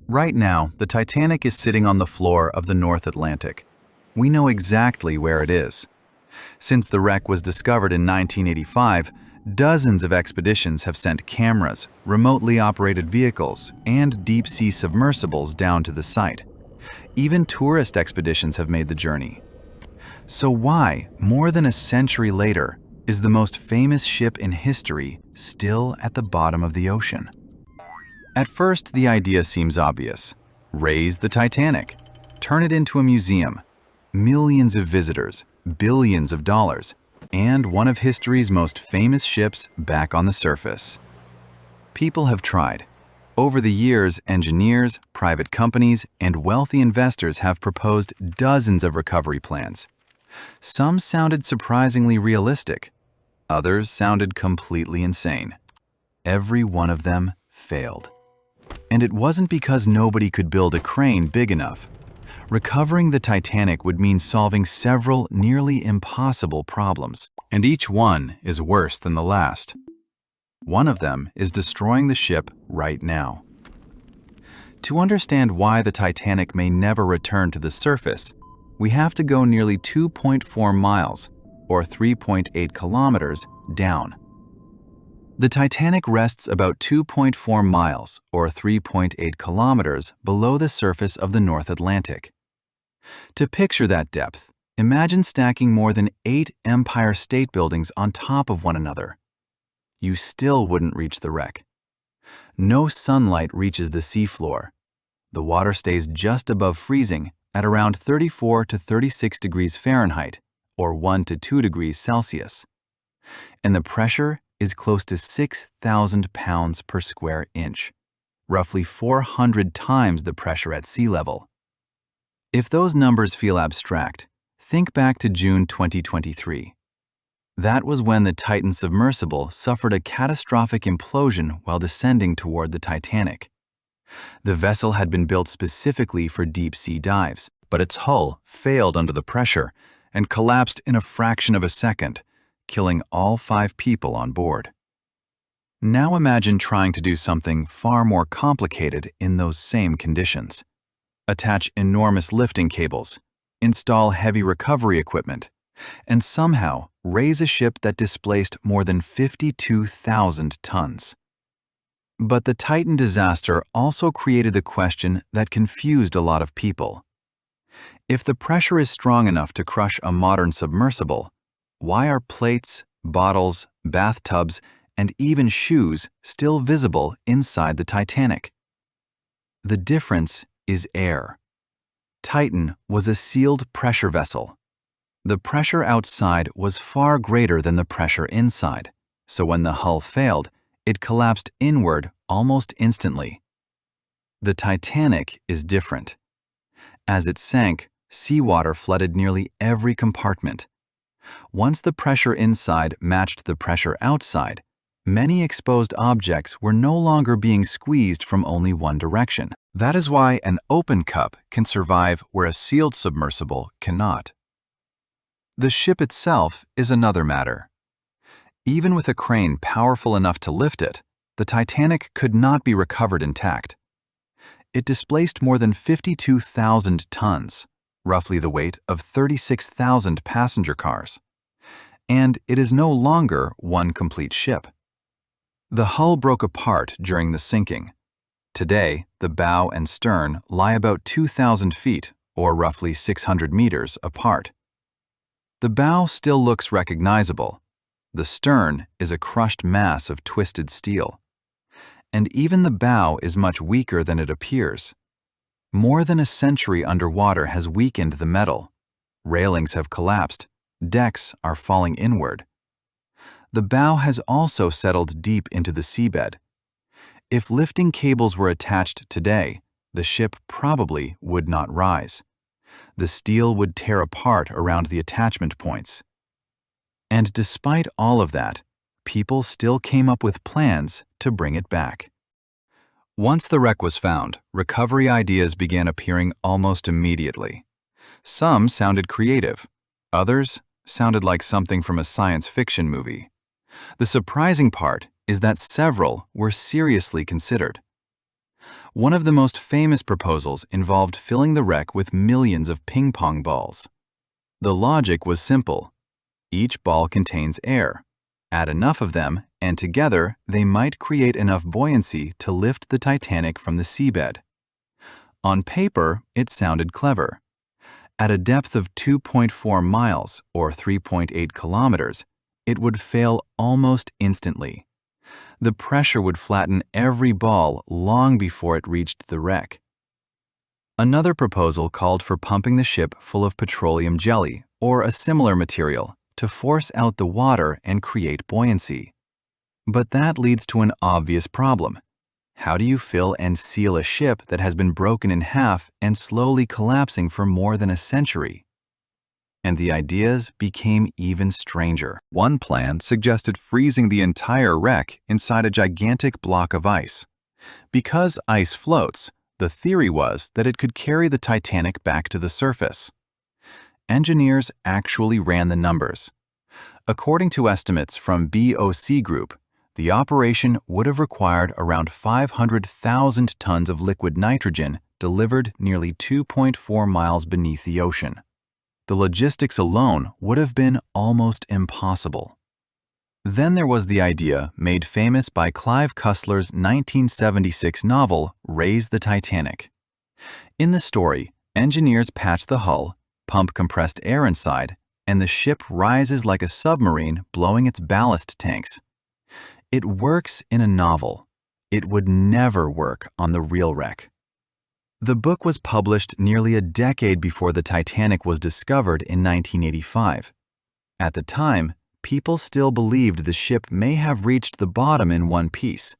Right now, the Titanic is sitting on the floor of the North Atlantic. We know exactly where it is. Since the wreck was discovered in 1985, dozens of expeditions have sent cameras, remotely operated vehicles, and deep-sea submersibles down to the site. Even tourist expeditions have made the journey. So why, more than a century later, is the most famous ship in history still at the bottom of the ocean? At first, the idea seems obvious. Raise the Titanic. Turn it into a museum. Millions of visitors, billions of dollars, and one of history's most famous ships back on the surface. People have tried. Over the years, engineers, private companies, and wealthy investors have proposed dozens of recovery plans. Some sounded surprisingly realistic. Others sounded completely insane. Every one of them failed. And it wasn't because nobody could build a crane big enough. Recovering the Titanic would mean solving several nearly impossible problems, and each one is worse than the last. One of them is destroying the ship right now. To understand why the Titanic may never return to the surface, we have to go nearly 2.4 miles, or 3.8 kilometers, down. The Titanic rests about 2.4 miles, or 3.8 kilometers, below the surface of the North Atlantic. To picture that depth, imagine stacking more than 8 Empire State Buildings on top of one another. You still wouldn't reach the wreck. No sunlight reaches the seafloor. The water stays just above freezing at around 34 to 36 degrees Fahrenheit, or 1 to 2 degrees Celsius. And the pressure is close to 6,000 pounds per square inch, roughly 400 times the pressure at sea level. If those numbers feel abstract, think back to June 2023. That was when the Titan submersible suffered a catastrophic implosion while descending toward the Titanic. The vessel had been built specifically for deep-sea dives, but its hull failed under the pressure and collapsed in a fraction of a second, killing all 5 people on board. Now imagine trying to do something far more complicated in those same conditions. Attach enormous lifting cables, install heavy recovery equipment, and somehow raise a ship that displaced more than 52,000 tons. But the Titan disaster also created the question that confused a lot of people. If the pressure is strong enough to crush a modern submersible, why are plates, bottles, bathtubs, and even shoes still visible inside the Titanic? The difference is air. Titan was a sealed pressure vessel. The pressure outside was far greater than the pressure inside, so when the hull failed, it collapsed inward almost instantly. The Titanic is different. As it sank, seawater flooded nearly every compartment. Once the pressure inside matched the pressure outside, many exposed objects were no longer being squeezed from only one direction. That is why an open cup can survive where a sealed submersible cannot. The ship itself is another matter. Even with a crane powerful enough to lift it, the Titanic could not be recovered intact. It displaced more than 52,000 tons, roughly the weight of 36,000 passenger cars. And it is no longer one complete ship. The hull broke apart during the sinking. Today, the bow and stern lie about 2,000 feet, or roughly 600 meters, apart. The bow still looks recognizable. The stern is a crushed mass of twisted steel. And even the bow is much weaker than it appears. More than a century underwater has weakened the metal. Railings have collapsed. Decks are falling inward. The bow has also settled deep into the seabed. If lifting cables were attached today, the ship probably would not rise. The steel would tear apart around the attachment points. And despite all of that, people still came up with plans to bring it back. Once the wreck was found, recovery ideas began appearing almost immediately. Some sounded creative. Others sounded like something from a science fiction movie. The surprising part is that several were seriously considered. One of the most famous proposals involved filling the wreck with millions of ping-pong balls. The logic was simple. Each ball contains air. Add enough of them, and together they might create enough buoyancy to lift the Titanic from the seabed. On paper, it sounded clever. At a depth of 2.4 miles, or 3.8 kilometers, it would fail almost instantly. The pressure would flatten every ball long before it reached the wreck. Another proposal called for pumping the ship full of petroleum jelly, or a similar material, to force out the water and create buoyancy. But that leads to an obvious problem. How do you fill and seal a ship that has been broken in half and slowly collapsing for more than a century? And the ideas became even stranger. One plan suggested freezing the entire wreck inside a gigantic block of ice. Because ice floats, the theory was that it could carry the Titanic back to the surface. Engineers actually ran the numbers. According to estimates from BOC Group, the operation would have required around 500,000 tons of liquid nitrogen delivered nearly 2.4 miles beneath the ocean. The logistics alone would have been almost impossible. Then there was the idea made famous by Clive Cussler's 1976 novel, Raise the Titanic. In the story, engineers patch the hull, pump compressed air inside, and the ship rises like a submarine blowing its ballast tanks. It works in a novel. It would never work on the real wreck. The book was published nearly a decade before the Titanic was discovered in 1985. At the time, people still believed the ship may have reached the bottom in one piece.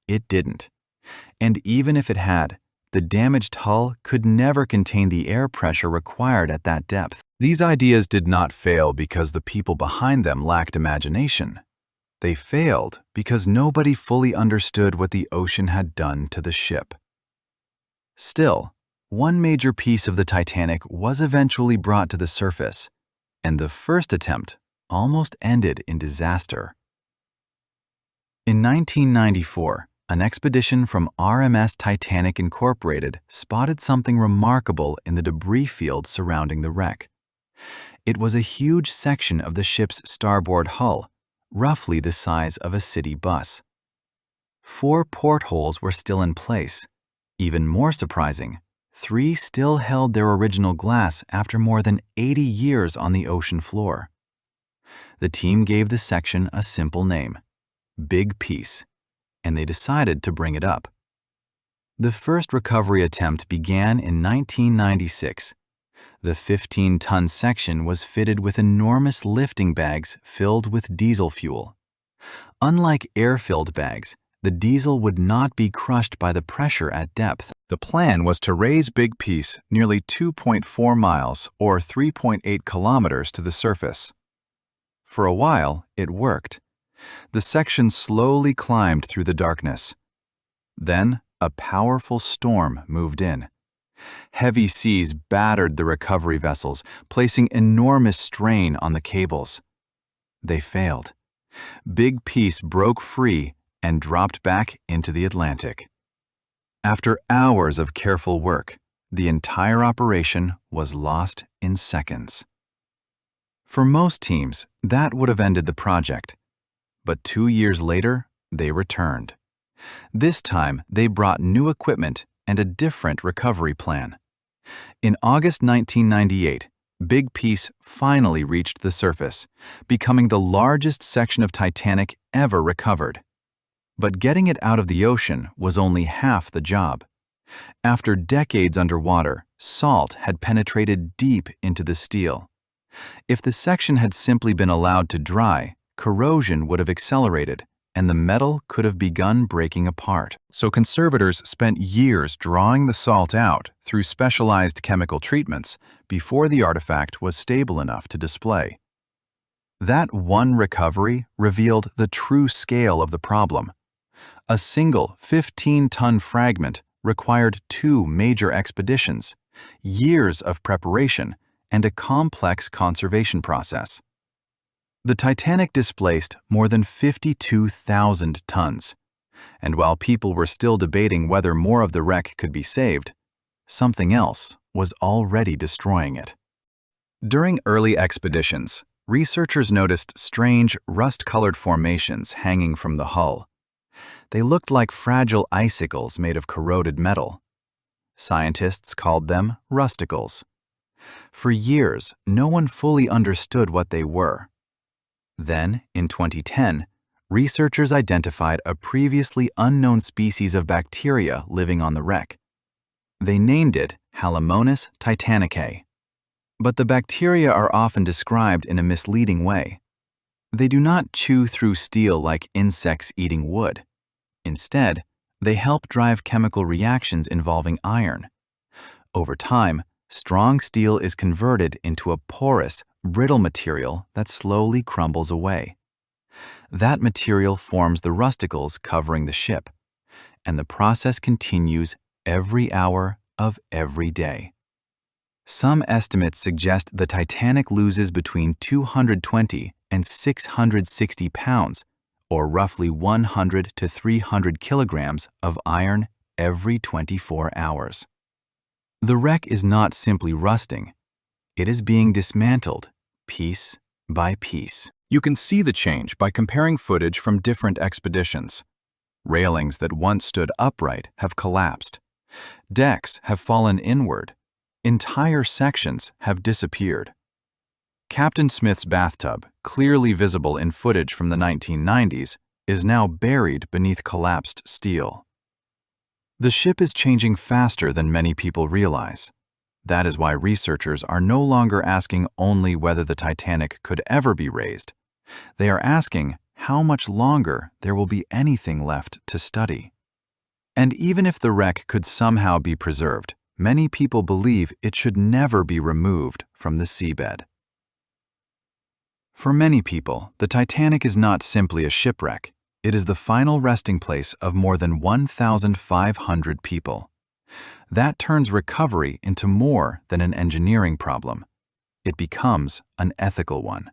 It didn't. And even if it had, the damaged hull could never contain the air pressure required at that depth. These ideas did not fail because the people behind them lacked imagination. They failed because nobody fully understood what the ocean had done to the ship. Still, one major piece of the Titanic was eventually brought to the surface, and the first attempt almost ended in disaster. In 1994, an expedition from RMS Titanic Incorporated spotted something remarkable in the debris field surrounding the wreck. It was a huge section of the ship's starboard hull, roughly the size of a city bus. 4 portholes were still in place. Even more surprising, 3 still held their original glass after more than 80 years on the ocean floor. The team gave the section a simple name, Big Piece, and they decided to bring it up. The first recovery attempt began in 1996. The 15-ton section was fitted with enormous lifting bags filled with diesel fuel. Unlike air-filled bags, the diesel would not be crushed by the pressure at depth. The plan was to raise Big Piece nearly 2.4 miles or 3.8 kilometers to the surface. For a while, it worked. The section slowly climbed through the darkness. Then, a powerful storm moved in. Heavy seas battered the recovery vessels, placing enormous strain on the cables. They failed. Big Piece broke free and dropped back into the Atlantic. After hours of careful work, the entire operation was lost in seconds. For most teams, that would have ended the project. But 2 years later, they returned. This time, they brought new equipment and a different recovery plan. In August 1998, Big Piece finally reached the surface, becoming the largest section of Titanic ever recovered. But getting it out of the ocean was only half the job. After decades underwater, salt had penetrated deep into the steel. If the section had simply been allowed to dry, corrosion would have accelerated, and the metal could have begun breaking apart. So conservators spent years drawing the salt out through specialized chemical treatments before the artifact was stable enough to display. That one recovery revealed the true scale of the problem. A single 15-ton fragment required 2 major expeditions, years of preparation, and a complex conservation process. The Titanic displaced more than 52,000 tons. And while people were still debating whether more of the wreck could be saved, something else was already destroying it. During early expeditions, researchers noticed strange, rust-colored formations hanging from the hull. They looked like fragile icicles made of corroded metal. Scientists called them rusticles. For years, no one fully understood what they were. Then, in 2010, researchers identified a previously unknown species of bacteria living on the wreck. They named it Halomonas titanicae. But the bacteria are often described in a misleading way. They do not chew through steel like insects eating wood. Instead, they help drive chemical reactions involving iron. Over time, strong steel is converted into a porous, brittle material that slowly crumbles away. That material forms the rusticles covering the ship, and the process continues every hour of every day. Some estimates suggest the Titanic loses between 220 and 660 pounds, or roughly 100 to 300 kilograms of iron every 24 hours. The wreck is not simply rusting. It is being dismantled, piece by piece. You can see the change by comparing footage from different expeditions. Railings that once stood upright have collapsed. Decks have fallen inward. Entire sections have disappeared. Captain Smith's bathtub, clearly visible in footage from the 1990s, is now buried beneath collapsed steel. The ship is changing faster than many people realize. That is why researchers are no longer asking only whether the Titanic could ever be raised. They are asking how much longer there will be anything left to study. And even if the wreck could somehow be preserved, many people believe it should never be removed from the seabed. For many people, the Titanic is not simply a shipwreck. It is the final resting place of more than 1,500 people. That turns recovery into more than an engineering problem. It becomes an ethical one.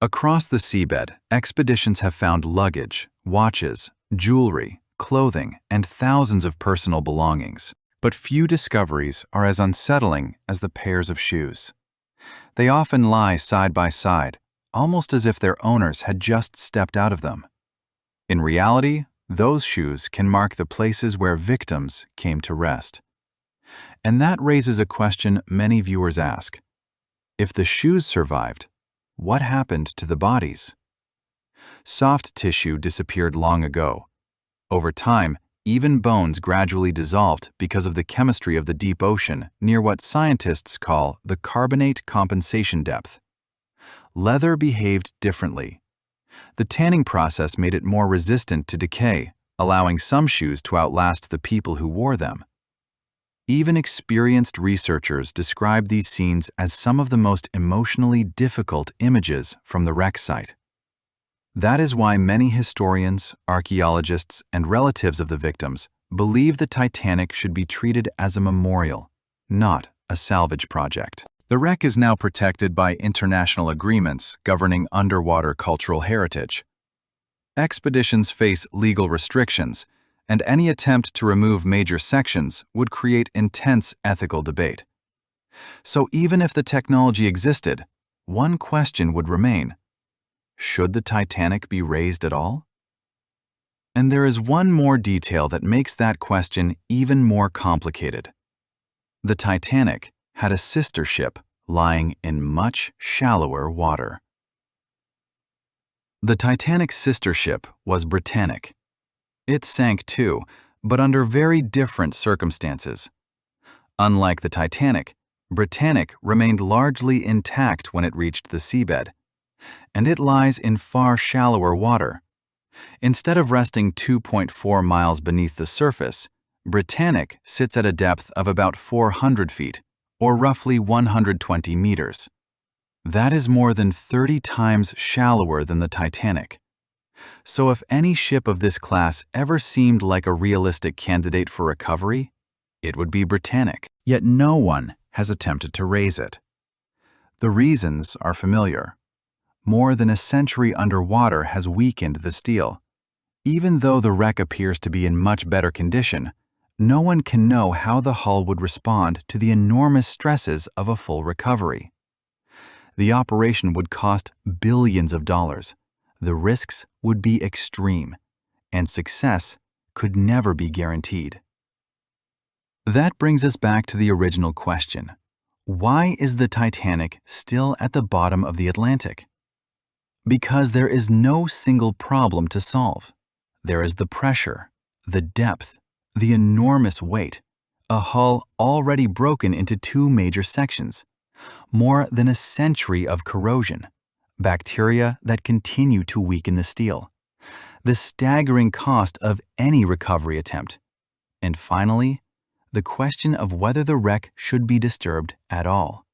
Across the seabed, expeditions have found luggage, watches, jewelry, clothing, and thousands of personal belongings. But few discoveries are as unsettling as the pairs of shoes. They often lie side by side, almost as if their owners had just stepped out of them. In reality, those shoes can mark the places where victims came to rest. And that raises a question many viewers ask. If the shoes survived, what happened to the bodies? Soft tissue disappeared long ago. Over time, even bones gradually dissolved because of the chemistry of the deep ocean near what scientists call the carbonate compensation depth. Leather behaved differently. The tanning process made it more resistant to decay, allowing some shoes to outlast the people who wore them. Even experienced researchers describe these scenes as some of the most emotionally difficult images from the wreck site. That is why many historians, archaeologists, and relatives of the victims believe the Titanic should be treated as a memorial, not a salvage project. The wreck is now protected by international agreements governing underwater cultural heritage. Expeditions face legal restrictions, and any attempt to remove major sections would create intense ethical debate. So even if the technology existed, one question would remain. Should the Titanic be raised at all? And there is one more detail that makes that question even more complicated. The Titanic had a sister ship lying in much shallower water. The Titanic's sister ship was Britannic. It sank too, but under very different circumstances. Unlike the Titanic, Britannic remained largely intact when it reached the seabed, and it lies in far shallower water. Instead of resting 2.4 miles beneath the surface, Britannic sits at a depth of about 400 feet, or roughly 120 meters. That is more than 30 times shallower than the Titanic. So if any ship of this class ever seemed like a realistic candidate for recovery, it would be Britannic. Yet no one has attempted to raise it. The reasons are familiar. More than a century underwater has weakened the steel. Even though the wreck appears to be in much better condition, no one can know how the hull would respond to the enormous stresses of a full recovery. The operation would cost billions of dollars, the risks would be extreme, and success could never be guaranteed. That brings us back to the original question. Why is the Titanic still at the bottom of the Atlantic? Because there is no single problem to solve. There is the pressure, the depth, the enormous weight, a hull already broken into two major sections, more than a century of corrosion, bacteria that continue to weaken the steel, the staggering cost of any recovery attempt, and finally, the question of whether the wreck should be disturbed at all.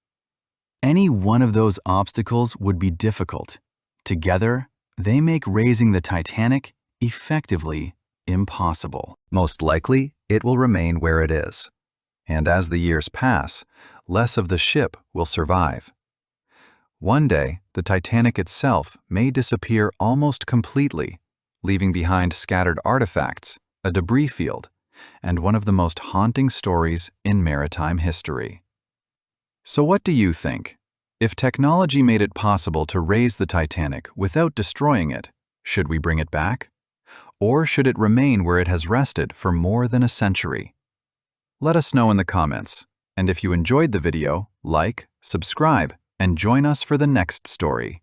Any one of those obstacles would be difficult. Together, they make raising the Titanic effectively impossible. Most likely, it will remain where it is. And as the years pass, less of the ship will survive. One day, the Titanic itself may disappear almost completely, leaving behind scattered artifacts, a debris field, and one of the most haunting stories in maritime history. So what do you think? If technology made it possible to raise the Titanic without destroying it, should we bring it back? Or should it remain where it has rested for more than a century? Let us know in the comments. And if you enjoyed the video, like, subscribe, and join us for the next story.